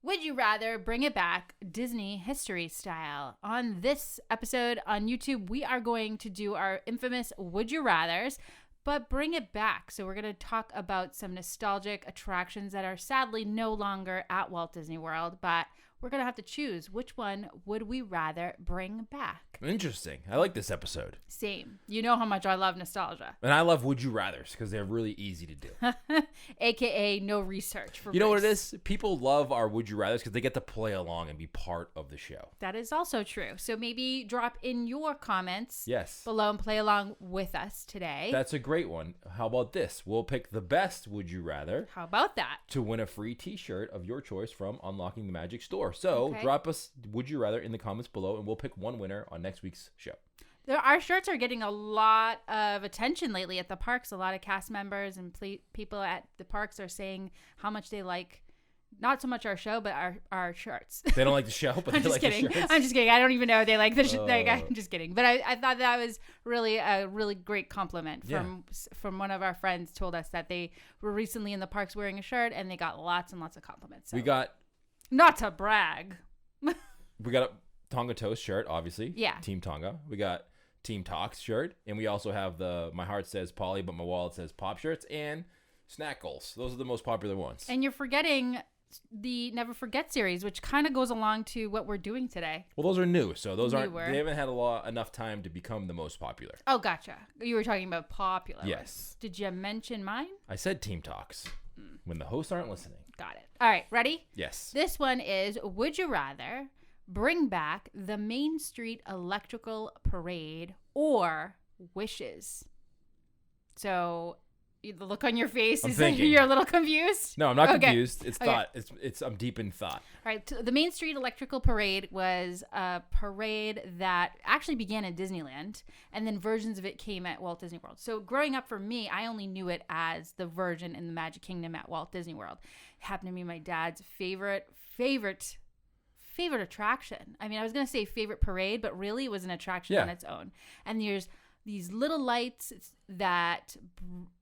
Would you rather bring it back Disney history style? On this episode on YouTube, we are going to do our infamous Would You Rathers, but bring it back. So we're going to talk about some nostalgic attractions that are sadly no longer at Walt Disney World, but we're going to have to choose which one would we rather bring back. Interesting. I like this episode. Same. You know how much I love nostalgia. And I love Would You Rathers because they're really easy to do. AKA no research for You know what it is? People love our Would You Rathers because they get to play along and be part of the show. That is also true. So maybe drop in your comments Yes. below and play along with us today. That's a great one. How about this? We'll pick the best Would You Rather How about that? to win a free t-shirt of your choice from Unlocking the Magic Store. So Okay. drop us Would You Rather in the comments below and we'll pick one winner on next week's show. Our shirts are getting a lot of attention lately at the parks. A lot of cast members and people at the parks are saying how much they like, not so much our show, but our shirts. They don't like the show, but I'm they just like kidding. the shirts. I'm just kidding. I don't even know if they like the I'm just kidding. But I thought that was really a really great compliment from one of our friends told us that they were recently in the parks wearing a shirt and they got lots and lots of compliments. So. We got Not to brag. a Tonga Toast shirt, obviously. Yeah. Team Tonga. We got Team Talks shirt. And we also have the My Heart Says Polly, but My Wallet Says Pop shirts and Snack Goals. Those are the most popular ones. And you're forgetting the Never Forget series, which kind of goes along to what we're doing today. Well, those are new. So those Newer. they haven't had enough time to become the most popular. Oh, gotcha. You were talking about popular Yes. ones. Did you mention mine? I said Team Talks when the hosts aren't listening. Got it. All right, ready? Yes. This one is, would you rather bring back the Main Street Electrical Parade or Wishes? So the look on your face I'm is like thinking. you're a little confused. No, I'm not Okay. confused. It's Okay. thought. I'm deep in thought. All right, the Main Street Electrical Parade was a parade that actually began in Disneyland, and then versions of it came at Walt Disney World. So growing up for me, I only knew it as the version in the Magic Kingdom at Walt Disney World. It happened to be my dad's favorite attraction. I mean, I was going to say favorite parade, but really it was an attraction on its own. And there's these little lights that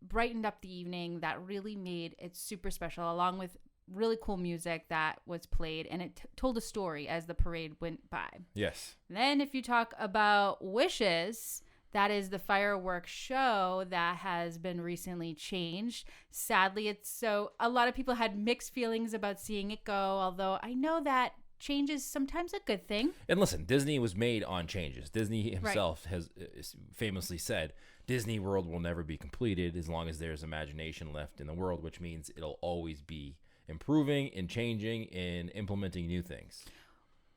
brightened up the evening that really made it super special, along with really cool music that was played, and it told a story as the parade went by. Yes. Then if you talk about Wishes, that is the fireworks show that has been recently changed. Sadly, a lot of people had mixed feelings about seeing it go, although I know that change is sometimes a good thing. And listen, Disney was made on changes. Disney himself has famously said, Disney World will never be completed as long as there's imagination left in the world, which means it'll always be improving and changing and implementing new things.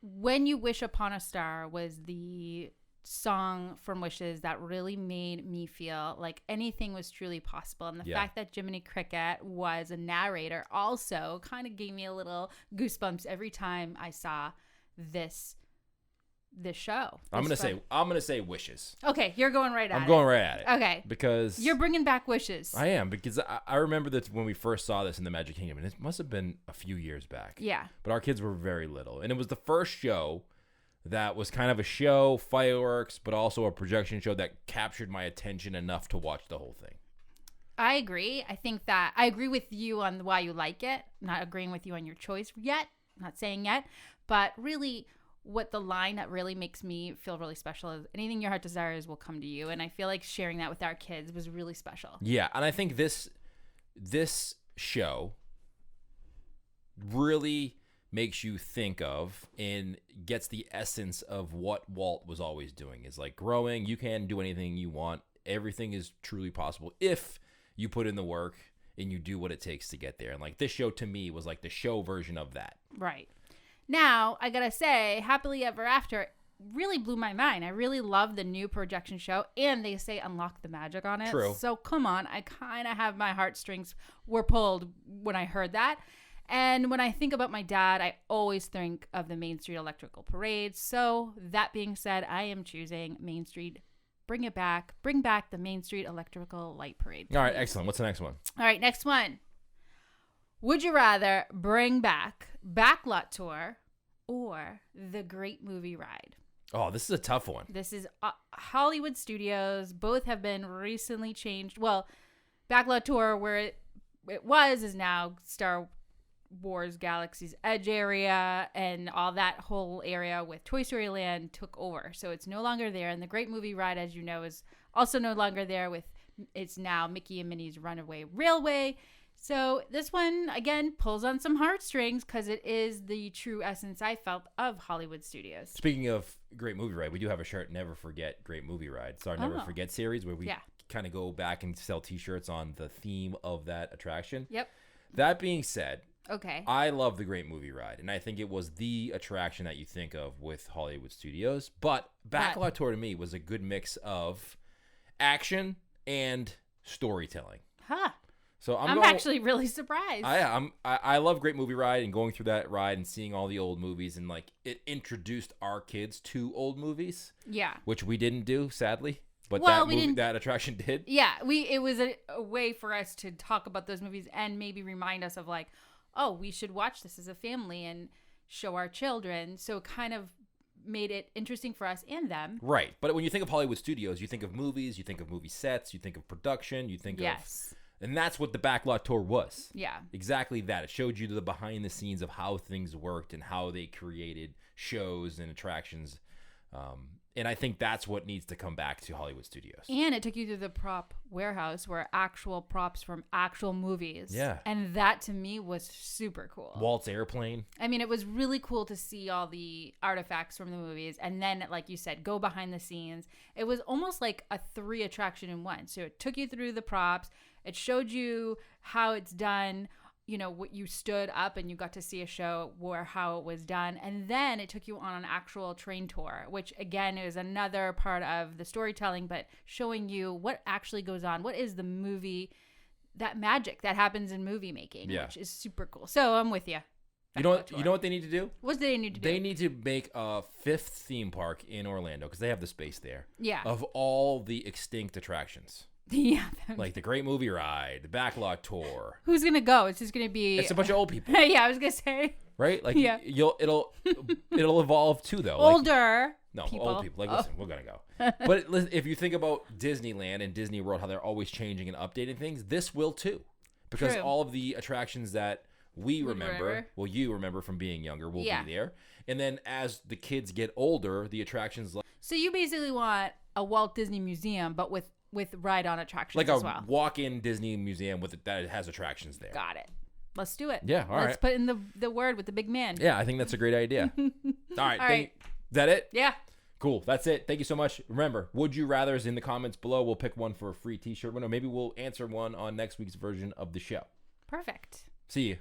When You Wish Upon a Star was the song from Wishes that really made me feel like anything was truly possible. And the fact that Jiminy Cricket was a narrator also kind of gave me a little goosebumps every time I saw this show. I'm gonna say Wishes. Okay, you're going right at it. I'm going right at it. Okay. Because You're bringing back Wishes. I am, because I remember that when we first saw this in the Magic Kingdom, and it must have been a few years back. Yeah. But our kids were very little. And it was the first show that was kind of a show, fireworks, but also a projection show that captured my attention enough to watch the whole thing. I agree. I think that I agree with you on why you like it. Not agreeing with you on your choice yet. Not saying yet. But really, what the line that really makes me feel really special is anything your heart desires will come to you. And I feel like sharing that with our kids was really special. Yeah, and I think this show really makes you think of and gets the essence of what Walt was always doing. Is like growing. You can do anything you want. Everything is truly possible if you put in the work and you do what it takes to get there. And like this show to me was like the show version of that. Right. Now, I gotta say, Happily Ever After really blew my mind. I really love the new projection show, and they say unlock the magic on it. True. So come on, I kind of have my heartstrings were pulled when I heard that. And when I think about my dad, I always think of the Main Street Electrical Parade. So that being said, I am choosing Main Street. Bring it back. Bring back the Main Street Electrical Light Parade. All right, excellent. What's the next one? All right, next one. Would you rather bring back Backlot Tour or the Great Movie Ride? Oh, this is a tough one. This is Hollywood Studios. Both have been recently changed. Well, Backlot Tour, where it was, is now Star Wars Galaxy's Edge area and all that whole area with Toy Story Land took over. So it's no longer there. And the Great Movie Ride, as you know, is also no longer there. It's now Mickey and Minnie's Runaway Railway. So this one, again, pulls on some heartstrings because it is the true essence, I felt, of Hollywood Studios. Speaking of Great Movie Ride, we do have a shirt, Never Forget Great Movie Ride. It's our Never Forget series where we kind of go back and sell T-shirts on the theme of that attraction. Yep. That being said, okay, I love the Great Movie Ride, and I think it was the attraction that you think of with Hollywood Studios. But Backlot Tour to me was a good mix of action and storytelling. Huh. So I'm actually really surprised. I love Great Movie Ride and going through that ride and seeing all the old movies, and like it introduced our kids to old movies. Yeah. Which we didn't do, sadly. But that attraction did. Yeah, it was a way for us to talk about those movies and maybe remind us of like, oh, we should watch this as a family and show our children. So it kind of made it interesting for us and them. Right. But when you think of Hollywood Studios, you think of movies, you think of movie sets, you think of production, you think of... And that's what the Backlot Tour was. Yeah. Exactly that. It showed you the behind the scenes of how things worked and how they created shows and attractions. And I think that's what needs to come back to Hollywood Studios. And it took you to the prop warehouse where actual props from actual movies. Yeah. And that to me was super cool. Walt's airplane. I mean, it was really cool to see all the artifacts from the movies. And then, like you said, go behind the scenes. It was almost like a 3 attraction in one. So it took you through the props. It showed you how it's done. You know, what you stood up and you got to see a show where how it was done. And then it took you on an actual train tour, which again is another part of the storytelling, but showing you what actually goes on. What is the movie, that magic that happens in movie making, which is super cool. So I'm with you. You know what they need to do? What do they need to do? They need to make a 5th theme park in Orlando because they have the space there. Yeah. Of all the extinct attractions. Yeah. Like the Great Movie Ride, the Backlot Tour. Who's going to go? It's just going to be... It's a bunch of old people. Yeah, I was going to say. Right? Like, it'll evolve too, though. Older people. Old people. Like, listen, we're going to go. But if you think about Disneyland and Disney World, how they're always changing and updating things, this will too. Because all of the attractions that we remember, you remember from being younger, will be there. And then as the kids get older, the attractions... So you basically want a Walt Disney Museum, but with ride-on attractions like as well. Like a walk-in Disney museum that has attractions there. Got it. Let's do it. Yeah, all right. Let's put in the word with the big man. Yeah, I think that's a great idea. All right. Is that it? Yeah. Cool. That's it. Thank you so much. Remember, would you rathers in the comments below. We'll pick one for a free T-shirt winner. Maybe we'll answer one on next week's version of the show. Perfect. See you.